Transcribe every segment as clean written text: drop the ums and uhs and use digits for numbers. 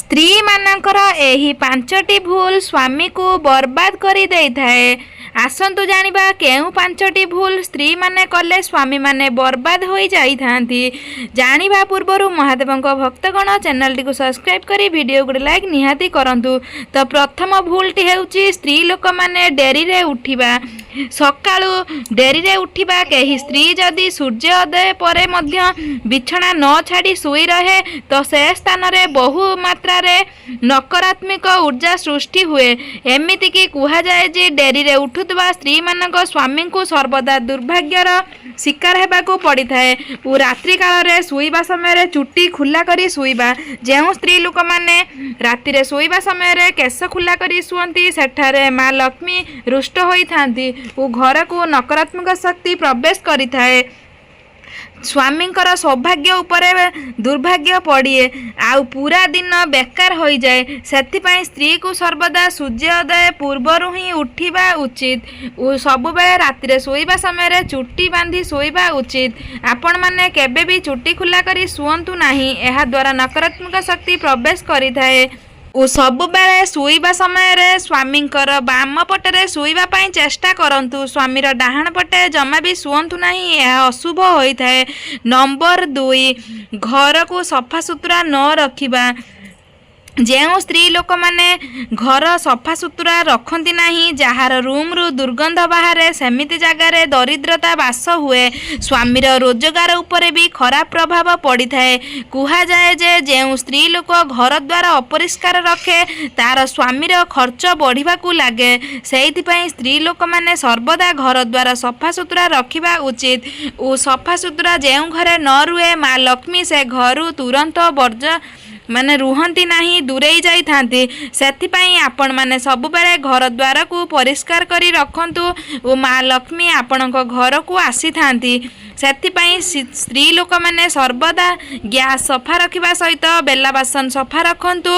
स्त्री मानकर एही पांचटी भूल स्वामी को बर्बाद करी देइथाए। आसंतु जानिबा केउ पांचटी भूल स्त्री माने कले स्वामी माने बर्बाद होई जाइथांती। जानिबा पूर्वरु महादेवंक भक्तगण चैनल टी को सब्सक्राइब करी वीडियो को लाइक निहाती करंतु। तो प्रथम भूलटी हेउची स्त्री लोक माने डेरी रे उठिबा। सकाळु डेरी रे उठिबा। केही स्त्री जदि सूर्योदय परे मध्य बिछना न छाड़ी सोई रहे तो से स्थान रे बहु मात्रा रे नकारात्मक ऊर्जा सृष्टि हुए। एमिति की कुहा जाए जे डेरी रे उठुतबा स्त्री मानक स्वामी को सर्वदा दुर्भाग्यर शिकार हेबाकू पड़ी थाए। रात्रि काल रे सोईबा समय रे चुट्टी खुला करी सोईबा। जेउ स्त्री लोक माने राति रे सोईबा समय रे केस खुला करी सुअंती सेठारे माँ लक्ष्मी रुष्ट होई थांती ओ घर को नकारात्मक शक्ति प्रवेश करी थाए। स्वामींकर सौभाग्य उपरे दुर्भाग्य पड़िए आउ पूरा दिन बेकार हो जाए। सेथिपाई स्त्री को सर्वदा सूर्योदय पूर्वर ही उठिबा उचित। सबु बेले राति रे सोईबा समय रे चुट्टी बांधी सोईबा उचित। आपण माने केबे भी चुट्टी खुला करी सुअंतु नाही। एहा द्वारा नकारात्मक शक्ति प्रवेश करी थाए। सबु बेले शुईबा समय रे स्वामींकर बाम पटे शुईबा पई चेष्टा करंतु। स्वामीर डाहाण पटे जमा भी शुअंतु नाही। यह अशुभ होइथाए। नंबर 2 घर को सफा सुतरा न रखिबा। जेउ स्त्री लोक माने घर सफा सुतरा रखती नहीं जार रूम रु दुर्गंध बाहर सेमिति जगार दरिद्रता बास हुए। स्वामीर रोजगार उपरे भी खराब प्रभाव पड़ी थाए। कुहा जाए जे जेउ स्त्री लोक घर द्वार अपरिष्कार रखे तार स्वामीर खर्च बढ़िबा को लागे। सेइथिपई स्त्री लोक माने सर्वदा घर द्वार सफा सुतरा रखिबा उचित। ओ सफा सुतरा जेउ घरे न रुहे माँ लक्ष्मी से घर तुरंत वर्ज माने रुहंती नहीं दूरेई जाई थांती। सेथिपई आपण माने सब बेले घर द्वार को परिष्कार करी रखंतु ओ माँ लक्ष्मी आपणक घर को आसी थांती। सेथिपई स्त्री लोक माने सर्वदा गैस सफा रखिबा सहित बेला बासन सफा रखंतु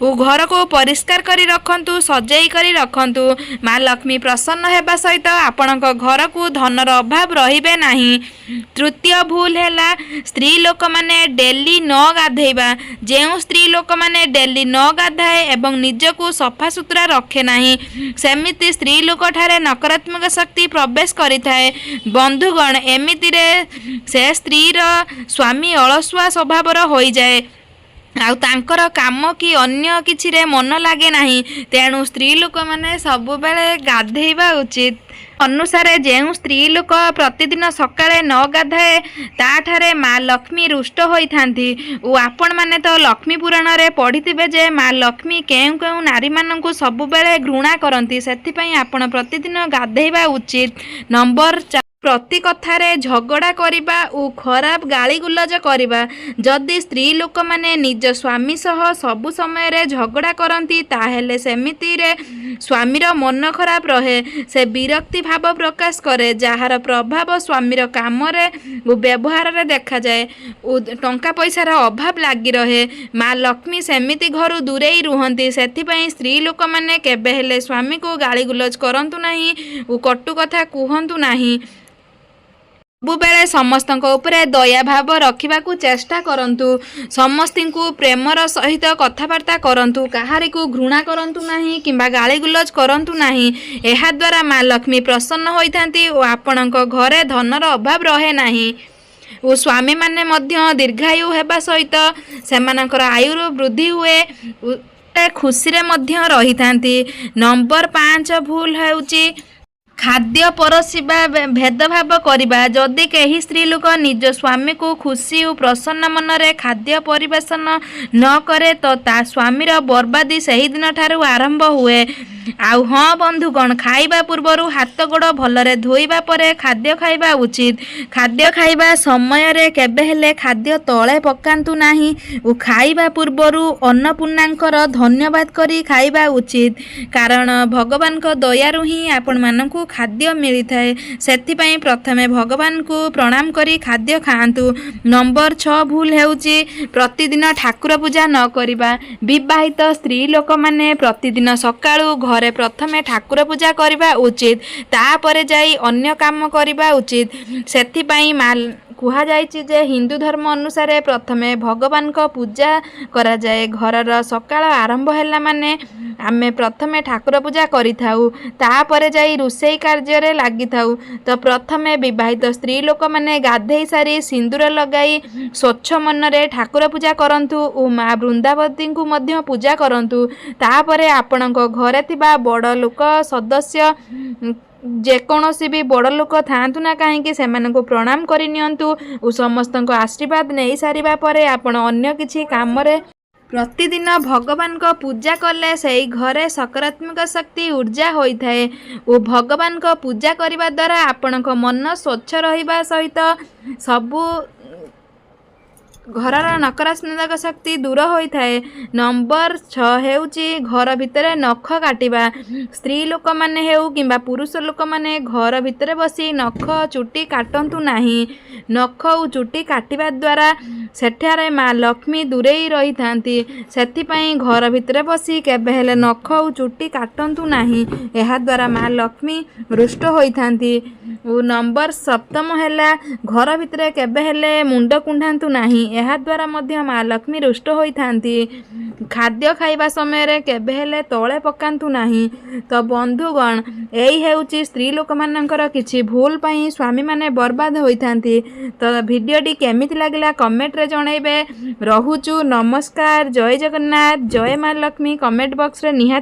ओ घर को परिष्कार करी रखंतु सजेई करी रखंतु। माँ लक्ष्मी प्रसन्न हेबा सहित आपणक घर को धनर अभाव रहिबे नाही। तृतीय भूल हैला स्त्री लोक माने डेली न गाधेबा। जेउ स्त्री लोक माने डेली न गाधाए एवं निज को सफा सुतरा रखे नाही सेमिति स्त्री लोक ठारे नकारात्मक शक्ति प्रवेश करी थाए। बंधुगण एमिति रे से स्त्री रो स्वामी अलसुआ स्वभावर होई जाए आउ तांकर काम कि अन्य किछि रे मन लागे नाही। तेणु स्त्री लोक माने सब बेले गाधेइबा उचित। अनुसारे जेउ स्त्री लोक प्रतिदिन सकाळे न गाधाए ताठारे माँ लक्ष्मी रुष्ट होई थांती। ओ आपण माने तो लक्ष्मी पुराण रे पढ़िथिबे जे माँ लक्ष्मी केउ केउ नारी माननकु सब बेले घृणा करंती। सेथिपई आपण प्रतिदिन गाधेइबा उचित। नंबर 4 प्रति कथारे झगड़ा करिबा ओ खराब गाली गुलज करिबा। जदि स्त्री लोक माने निज स्वामी सह सबु समय रे झगड़ा करंती ताहेले सेमिति रे स्वामीर मन खराब रहे। से विरक्ति भाव प्रकाश करे जहार प्रभाव स्वामीर काम रे ओ व्यवहार रे देखा जाए। ओ टंका पैसार अभाव लागी रहे। माँ लक्ष्मी सेमिति घर दूरेई रुहंती। सेथिपई स्त्री लोक माने केबे हेले स्वामी को गाली गुलज करंतु नाही ओ कटु कथा कुहंतु नाही। सबुबेले समस्तक उपरे दया भाव रखिबाकू चेष्टा करंतु। समस्तिंकु प्रेमर सहित कथबार्ता करंतु। काहारी को घृणा करंतु नाही किंबा गाली गुलज करंतु नाही। एहा द्वारा माँ लक्ष्मी प्रसन्न होइथांती ओ आपणक घरे धनर अभाव रहे नाही। ओ स्वामी माने मध्य दीर्घायु हेबा सहित सेमानकर आयुर वृद्धि हुए खुशी रे मध्य रही थांती। नंबर 5 भूल हेउची खाद्य परसिबा भेदभाव करिबा। जदि केही स्त्री लोक निज स्वामी को खुशी और प्रसन्न मन रे खाद्य परिवेशन न करे तो ता स्वामीर बर्बादी सही दिन ठारू आरंभ हुए। आउ हाँ बंधुगण खाइबा पूर्वरु हाथ गोड़ भलरे धोइबा परे खाद्य खाइबा उचित। खाद्य खाइबा समय रे केबे हेले खाद्य तळे पकांतु नाही ओ खाइबा पूर्वरु अन्नपूर्णांकर धन्यवाद करी खाइबा उचित। कारण भगवान को दयारु ही आपण मानकु खाद्य मिली थाए। सेथिपई प्रथमे भगवान को प्रणाम करी खाद्य खाआंतु। नंबर 6 भूल हेउची प्रतिदिन ठाकुर पूजा न करिबा। विवाहित स्त्री लोक माने प्रतिदिन सकाळु घरे प्रथमे ठाकुर पूजा करबा उचित। तापरे जाई अन्य काम करबा उचित। सेथिपई माँ କୁହାଯାଇଛି ଯେ ହିନ୍ଦୁ ଧର୍ମ ଅନୁସାରେ ପ୍ରଥମେ ଭଗବାନଙ୍କ ପୂଜା କରାଯାଏ। ଘରର ସକାଳ ଆରମ୍ଭ ହେଲା ମାନେ ଆମେ ପ୍ରଥମେ ଠାକୁର ପୂଜା କରିଥାଉ, ତାପରେ ଯାଇ ରୋଷେଇ କାର୍ଯ୍ୟରେ ଲାଗିଥାଉ। ତ ପ୍ରଥମେ ବିବାହିତ ସ୍ତ୍ରୀ ଲୋକମାନେ ଗାଧେଇ ସାରି ସିନ୍ଦୁର ଲଗାଇ ସ୍ୱଚ୍ଛ ମନରେ ଠାକୁର ପୂଜା କରନ୍ତୁ ଓ ମା ବୃନ୍ଦାବତୀଙ୍କୁ ମଧ୍ୟ ପୂଜା କରନ୍ତୁ। ତାପରେ ଆପଣଙ୍କ ଘରେ ଥିବା ବଡ଼ ଲୋକ ସଦସ୍ୟ ଯେକୌଣସି ବି ବଡ଼ ଲୋକ ଥାଆନ୍ତୁ ନା କାହିଁକି ସେମାନଙ୍କୁ ପ୍ରଣାମ କରି ନିଅନ୍ତୁ ଓ ସମସ୍ତଙ୍କ ଆଶୀର୍ବାଦ ନେଇ ସାରିବା ପରେ ଆପଣ ଅନ୍ୟ କିଛି କାମରେ ପ୍ରତିଦିନ ଭଗବାନଙ୍କ ପୂଜା କଲେ ସେଇ ଘରେ ସକାରାତ୍ମକ ଶକ୍ତି ଉର୍ଜା ହୋଇଥାଏ ଓ ଭଗବାନଙ୍କ ପୂଜା କରିବା ଦ୍ୱାରା ଆପଣଙ୍କ ମନ ସ୍ୱଚ୍ଛ ରହିବା ସହିତ ସବୁ ଘରର ନକାରାତ୍ମକ ଶକ୍ତି ଦୂର ହୋଇଥାଏ। ନମ୍ବର 6 ହେଉଛି ଘର ଭିତରେ ନଖ କାଟିବା। ସ୍ତ୍ରୀ ଲୋକମାନେ ହେଉ କିମ୍ବା ପୁରୁଷ ଲୋକମାନେ ଘର ଭିତରେ ବସି ନଖ ଚୁଟି କାଟନ୍ତୁ ନାହିଁ। ନଖ ଓ ଚୁଟି କାଟିବା ଦ୍ୱାରା ସେଠାରେ ମା ଲକ୍ଷ୍ମୀ ଦୂରେଇ ରହିଥାନ୍ତି। ସେଥିପାଇଁ ଘର ଭିତରେ ବସି କେବେ ହେଲେ ନଖ ଓ ଚୁଟି କାଟନ୍ତୁ ନାହିଁ, ଏହାଦ୍ୱାରା ମା ଲକ୍ଷ୍ମୀ ରୁଷ୍ଟ ହୋଇଥାନ୍ତି। ଓ ନମ୍ବର 7 ହେଲା ଘର ଭିତରେ କେବେ ହେଲେ ମୁଣ୍ଡ କୁଣ୍ଡାନ୍ତୁ ନାହିଁ, ଏହାଦ୍ୱାରା ମଧ୍ୟ ମା ଲକ୍ଷ୍ମୀ ରୁଷ୍ଟ ହୋଇଥାନ୍ତି। ଖାଦ୍ୟ ଖାଇବା ସମୟରେ କେବେ ହେଲେ ତଳେ ପକାନ୍ତୁ ନାହିଁ। ତ ବନ୍ଧୁଗଣ, ଏଇ ହେଉଛି ସ୍ତ୍ରୀ ଲୋକମାନଙ୍କର କିଛି ଭୁଲ ପାଇଁ ସ୍ୱାମୀମାନେ ବର୍ବାଦ ହୋଇଥାନ୍ତି। ତ ଭିଡ଼ିଓଟି କେମିତି ଲାଗିଲା କମେଣ୍ଟରେ ଜଣାଇବେ। ରହୁଛୁ, ନମସ୍କାର, ଜୟ ଜଗନ୍ନାଥ, ଜୟ ମା ଲକ୍ଷ୍ମୀ। କମେଣ୍ଟ ବକ୍ସରେ ନିହାତି